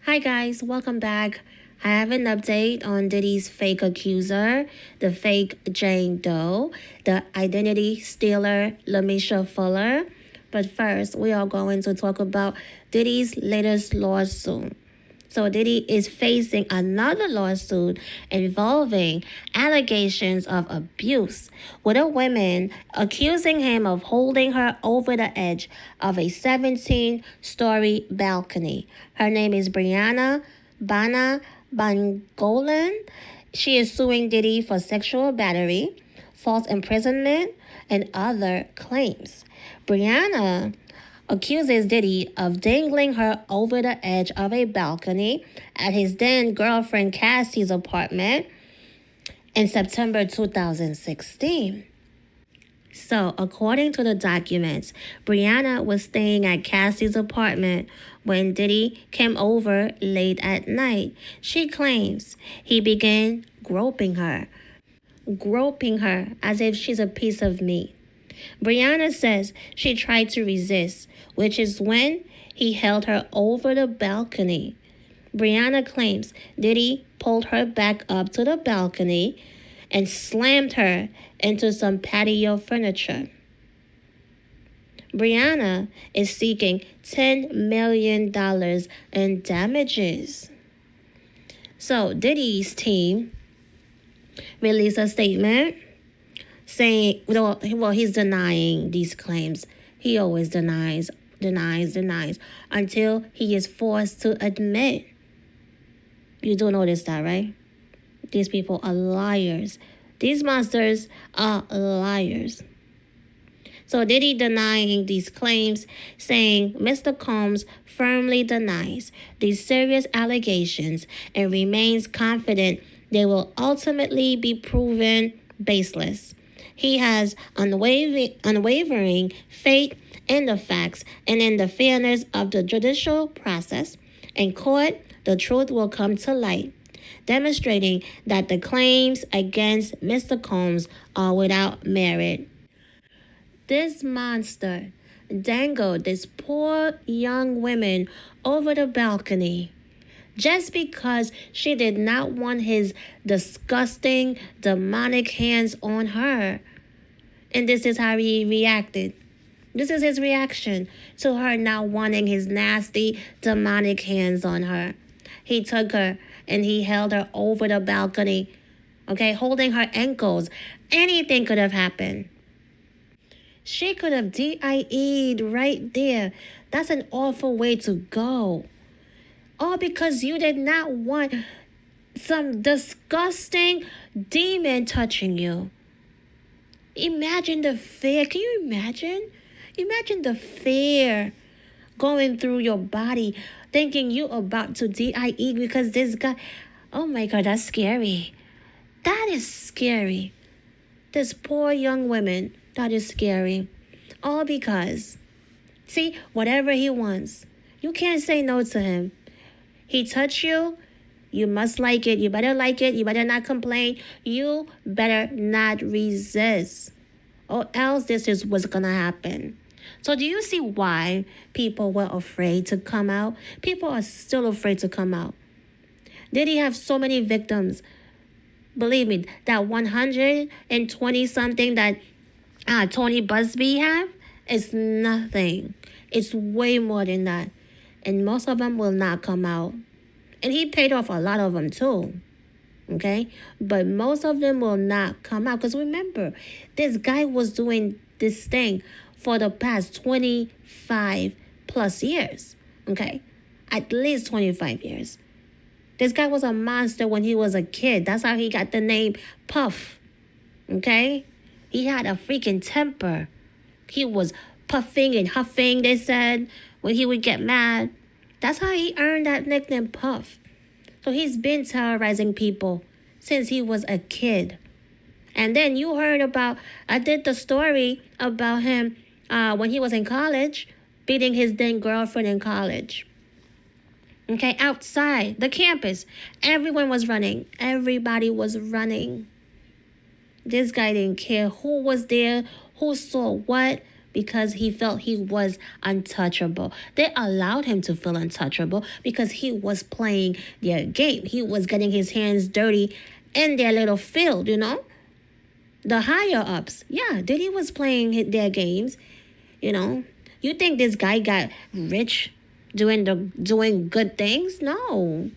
Hi guys, welcome back. I have an update on Diddy's fake accuser, the fake Jane Doe, the identity stealer Lamesha Fuller. But first, we are going to talk about Diddy's latest lawsuit. So Diddy is facing another lawsuit involving allegations of abuse, with a woman accusing him of holding her over the edge of a 17-story balcony. Her name is Bryana Bongolan. She is suing Diddy for sexual battery, false imprisonment, and other claims. Bryana accuses Diddy of dangling her over the edge of a balcony at his then girlfriend Cassie's apartment in September 2016. So, according to the documents, Bryana was staying at Cassie's apartment when Diddy came over late at night. She claims he began groping her as if she's a piece of meat. Bryana says she tried to resist, which is when he held her over the balcony. Bryana claims Diddy pulled her back up to the balcony and slammed her into some patio furniture. Bryana is seeking $10 million in damages. So Diddy's team released a statement saying, well, he's denying these claims. He always denies until he is forced to admit. You do notice that, right? These people are liars. These monsters are liars. So Diddy denying these claims, saying Mr. Combs firmly denies these serious allegations and remains confident they will ultimately be proven baseless. He has unwavering faith in the facts and in the fairness of the judicial process. In court, the truth will come to light, demonstrating that the claims against Mr. Combs are without merit. This monster dangled this poor young woman over the balcony just because she did not want his disgusting, demonic hands on her. And this is how he reacted. This is his reaction to her not wanting his nasty, demonic hands on her. He took her and he held her over the balcony, okay, holding her ankles. Anything could have happened. She could have DID'd right there. That's an awful way to go. All because you did not want some disgusting demon touching you. Imagine the fear. Can you imagine? Imagine the fear going through your body, thinking you about to DID because this guy. Oh my God, that's scary. That is scary. This poor young woman, that is scary. All because, see, whatever he wants, you can't say no to him. He touched you, you must like it. You better like it. You better not complain. You better not resist. Or else this is what's going to happen. So do you see why people were afraid to come out? People are still afraid to come out. Did he have so many victims? Believe me, that 120 something that Tony Busby have is nothing. It's way more than that. And most of them will not come out. And he paid off a lot of them too. Okay? But most of them will not come out. Because remember, this guy was doing this thing for the past 25 plus years. Okay? At least 25 years. This guy was a monster when he was a kid. That's how he got the name Puff. Okay? He had a freaking temper. He was puffing and huffing, they said, when he would get mad. That's how he earned that nickname, Puff. So he's been terrorizing people since he was a kid. And then you heard about, I did the story about him when he was in college, beating his then girlfriend in college. Okay, outside the campus, everyone was running. Everybody was running. This guy didn't care who was there, who saw what. because he felt he was untouchable. They allowed him to feel untouchable because he was playing their game. He was getting his hands dirty in their little field, you know? The higher ups. Yeah, Diddy was playing their games, you know? You think this guy got rich doing good things? No.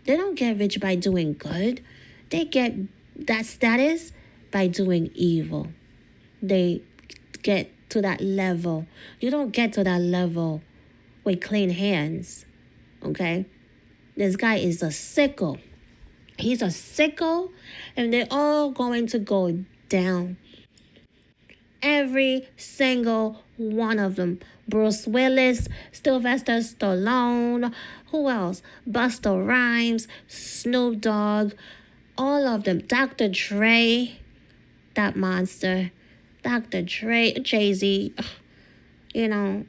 They don't get rich by doing good. They get that status by doing evil. They get to that level. You don't get to that level with clean hands. Okay? This guy is a sicko. He's a sicko, and they're all going to go down. Every single one of them. Bruce Willis, Sylvester Stallone, who else? Busta Rhymes, Snoop Dogg, all of them. Dr. Dre, that monster. Dr. Dre, Jay-Z, you know,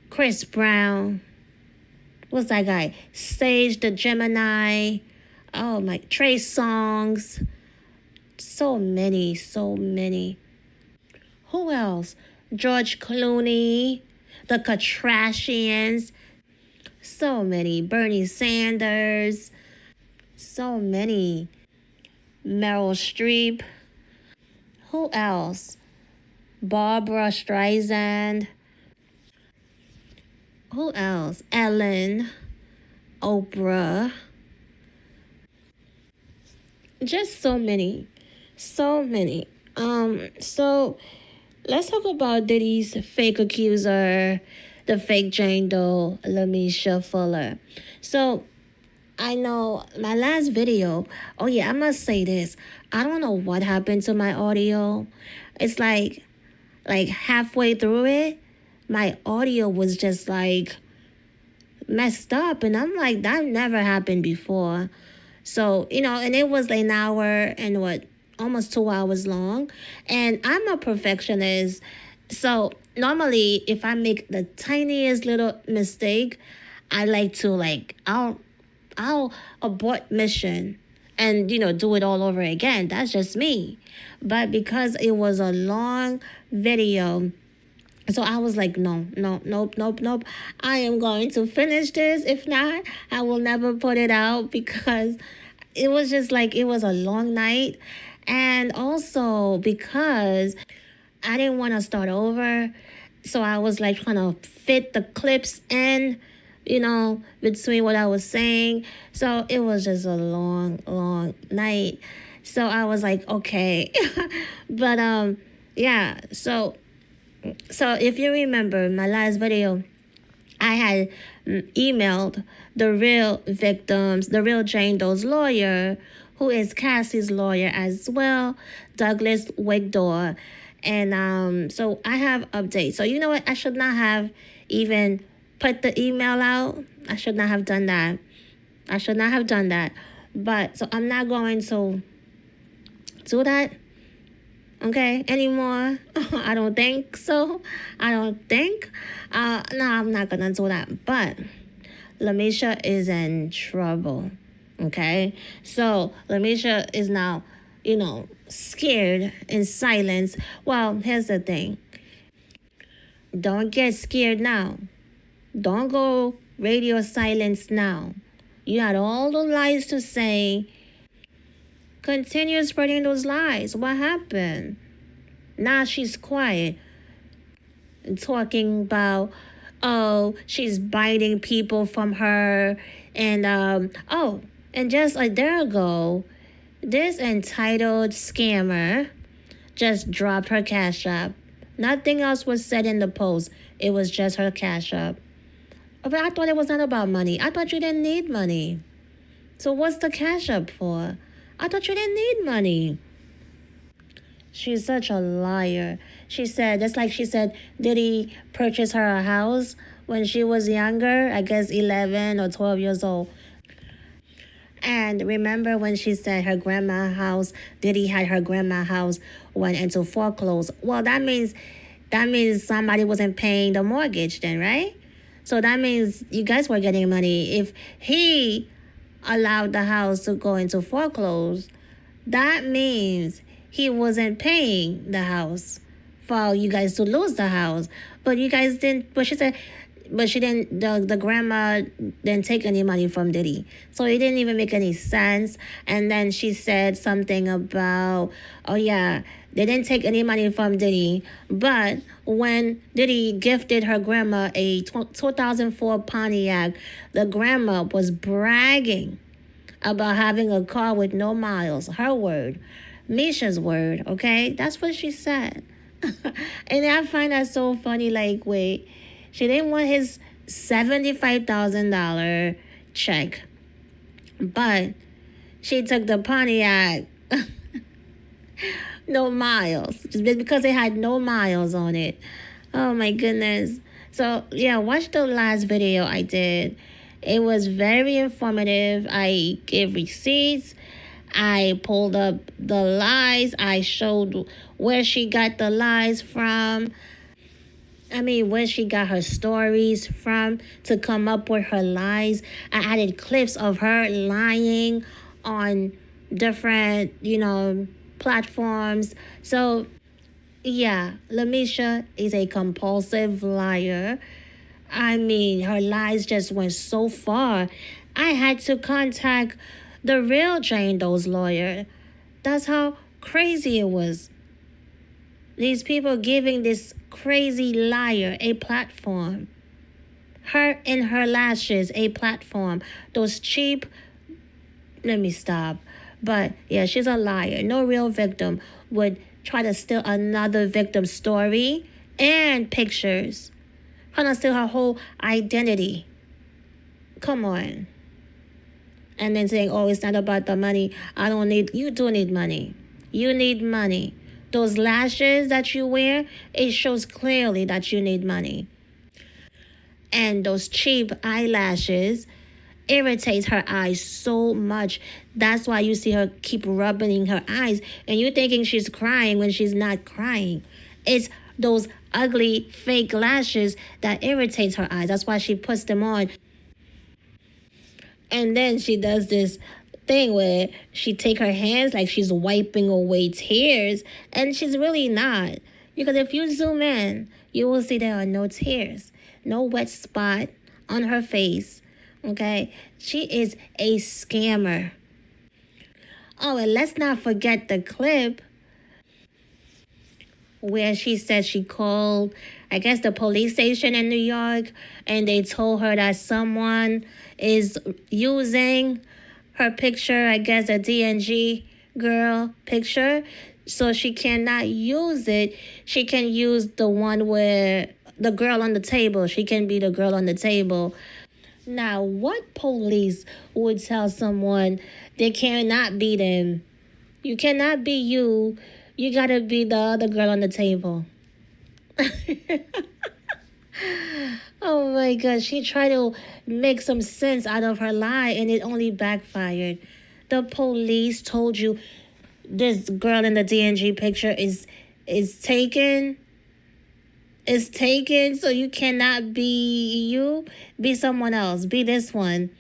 Chris Brown. What's that guy? Sage the Gemini. Oh my, Trey Songz. So many. Who else? George Clooney, the Kardashians. So many. Bernie Sanders. So many. Meryl Streep. Who else? Barbara Streisand. Who else? Ellen. Oprah. Just so many. So let's talk about Diddy's fake accuser, the fake Jane Doe, Lamesha Fuller. So I know my last video, oh yeah, I must say this. I don't know what happened to my audio. It's like halfway through it, my audio was just like messed up. And I'm like, that never happened before. So, you know, and it was an hour and almost 2 hours long. And I'm a perfectionist. So normally if I make the tiniest little mistake, I like to I'll abort mission and, you know, do it all over again. That's just me. But because it was a long video, so I was like, nope. I am going to finish this. If not, I will never put it out because it was just like, it was a long night. And also because I didn't want to start over. So I was like trying to fit the clips in, you know, between what I was saying. So it was just a long night. So I was like, okay. But yeah, so if you remember my last video, I had emailed the real victims, the real Jane Doe's lawyer, who is Cassie's lawyer as well, Douglas Wigdor. And so I have updates. So you know what? I should not have even put the email out. I should not have done that. But so I'm not going to do that, okay, anymore. I don't think so. No, I'm not gonna do that. But Lamesha is in trouble, okay? So Lamesha is now, you know, scared in silence. Well, here's the thing. Don't get scared now. Don't go radio silence now. You had all the lies to say. Continue spreading those lies. What happened? Now she's quiet. Talking about, oh, she's biting people from her. And, and just a day ago, this entitled scammer just dropped her Cash App. Nothing else was said in the post. It was just her Cash App. But I thought it was not about money. I thought you didn't need money. So what's the Cash App for? I thought you didn't need money. She's such a liar. She said, just like she said, did he purchase her a house when she was younger? I guess 11 or 12 years old. And remember when she said her grandma's house, Diddy had her grandma's house went into foreclosure. Well, that means somebody wasn't paying the mortgage then, right? So that means you guys were getting money. If he allowed the house to go into foreclosure, that means he wasn't paying the house for you guys to lose the house. But you guys didn't, but she said, but she didn't, the grandma didn't take any money from Diddy. So it didn't even make any sense. And then she said something about, oh yeah, they didn't take any money from Diddy. But when Diddy gifted her grandma a 2004 Pontiac, the grandma was bragging about having a car with no miles. Her word. Misha's word, okay? That's what she said. And I find that so funny. Like, wait, she didn't want his $75,000 check, but she took the Pontiac, no miles, just because it had no miles on it. Oh my goodness. So yeah, watch the last video I did. It was very informative. I gave receipts. I pulled up the lies. I showed where she got the lies from. I mean, where she got her stories from to come up with her lies. I added clips of her lying on different, platforms. So, yeah, Lamesha is a compulsive liar. I mean, her lies just went so far. I had to contact the real Jane Doe's lawyer. That's how crazy it was. These people giving this crazy liar a platform. Her and her lashes a platform. Those cheap... Let me stop. But yeah, she's a liar. No real victim would try to steal another victim's story and pictures. Trying to steal her whole identity. Come on. And then saying, oh, it's not about the money. You do need money. You need money. Those lashes that you wear, it shows clearly that you need money. And those cheap eyelashes irritates her eyes so much. That's why you see her keep rubbing her eyes. And you're thinking she's crying when she's not crying. It's those ugly fake lashes that irritates her eyes. That's why she puts them on. And then she does this thing where she take her hands like she's wiping away tears, and she's really not. Because if you zoom in, you will see there are no tears, no wet spot on her face. Okay? She is a scammer. Oh, and let's not forget the clip where she said she called, I guess, the police station in New York, and they told her that someone is using her picture, I guess a DNG girl picture, so she cannot use it. She can use the one where the girl on the table. She can be the girl on the table. Now, what police would tell someone they cannot be them? You cannot be you. You gotta be the other girl on the table. Oh my gosh, she tried to make some sense out of her lie and it only backfired. The police told you this girl in the DNG picture is taken. Is taken, so you cannot be you. Be someone else. Be this one.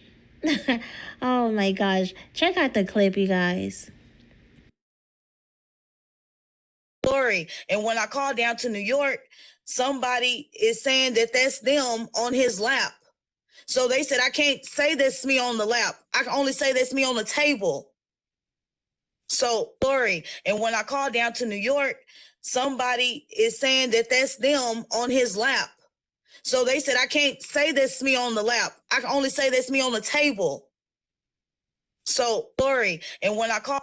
Oh my gosh. Check out the clip, you guys. Story. And when I called down to New York, somebody is saying that that's them on his lap. So they said, I can't say that's me on the lap. I can only say that's me on the table. So, story. And when I called down to New York, somebody is saying that that's them on his lap. So they said, I can't say that's me on the lap. I can only say that's me on the table. So, story. And when I called,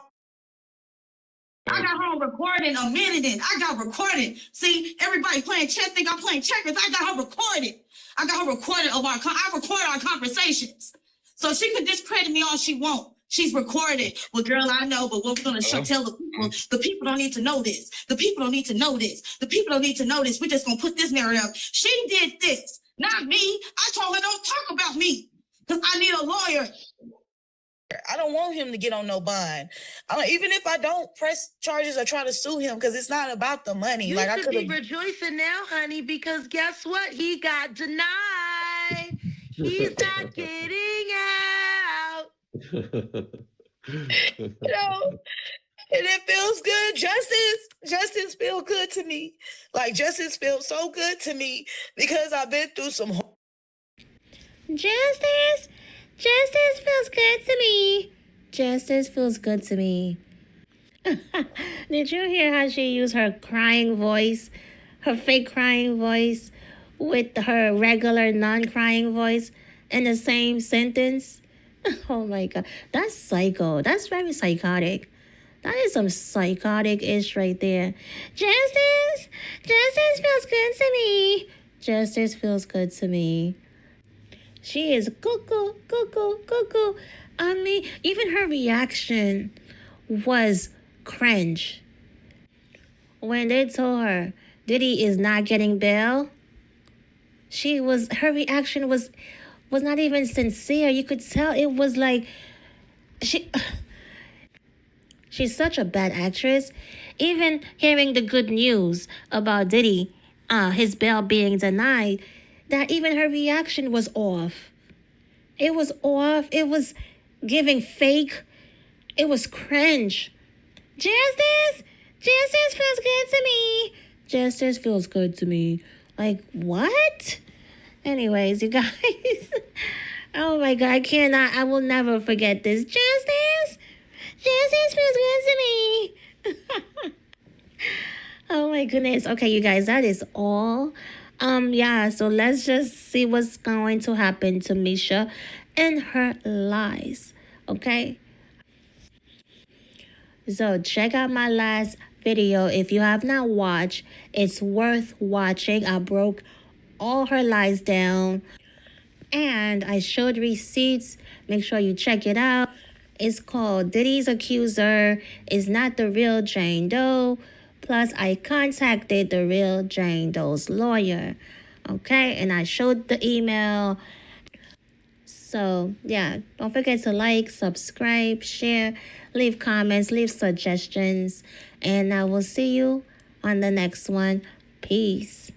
I got her recording a minute in. I got recorded. See, everybody playing chess think I'm playing checkers. I got her recorded. I got her recorded of I recorded our conversations. So she can discredit me all she want. She's recorded. Well, girl, I know, but what we're gonna tell the people don't need to know this. The people don't need to know this. The people don't need to know this. We're just gonna put this narrative. She did this, not me. I told her don't talk about me because I need a lawyer. I don't want him to get on no bond. Even if I don't press charges or try to sue him, because it's not about the money. You should be rejoicing now, honey, because guess what? He got denied. He's not getting out. And it feels good. Justice feels good to me. Like justice feels so good to me because I've been through some. Justice feels good to me. Justice feels good to me. Did you hear how she used her crying voice, her fake crying voice, with her regular non-crying voice in the same sentence? Oh my God, that's psycho. That's very psychotic. That is some psychotic-ish right there. Justice feels good to me. Justice feels good to me. She is cuckoo, cuckoo, cuckoo. I mean, even her reaction was cringe. When they told her Diddy is not getting bail, her reaction was not even sincere. You could tell it was like she's such a bad actress. Even hearing the good news about Diddy, his bail being denied, that even her reaction was off. It was off. It was giving fake. It was cringe. Justice feels good to me. Justice feels good to me. Like, what? Anyways, you guys. Oh my God, I will never forget this. Justice feels good to me. Oh my goodness. Okay, you guys, that is all. Yeah, so let's just see what's going to happen to MESHA and her lies. Okay? So check out my last video if you have not watched. It's worth watching. I broke all her lies down and I showed receipts. Make sure you check it out. It's called Diddy's Accuser is not the real Jane Doe. Plus, I contacted the real Jane Doe's lawyer. Okay, and I showed the email. So, yeah, don't forget to like, subscribe, share, leave comments, leave suggestions. And I will see you on the next one. Peace.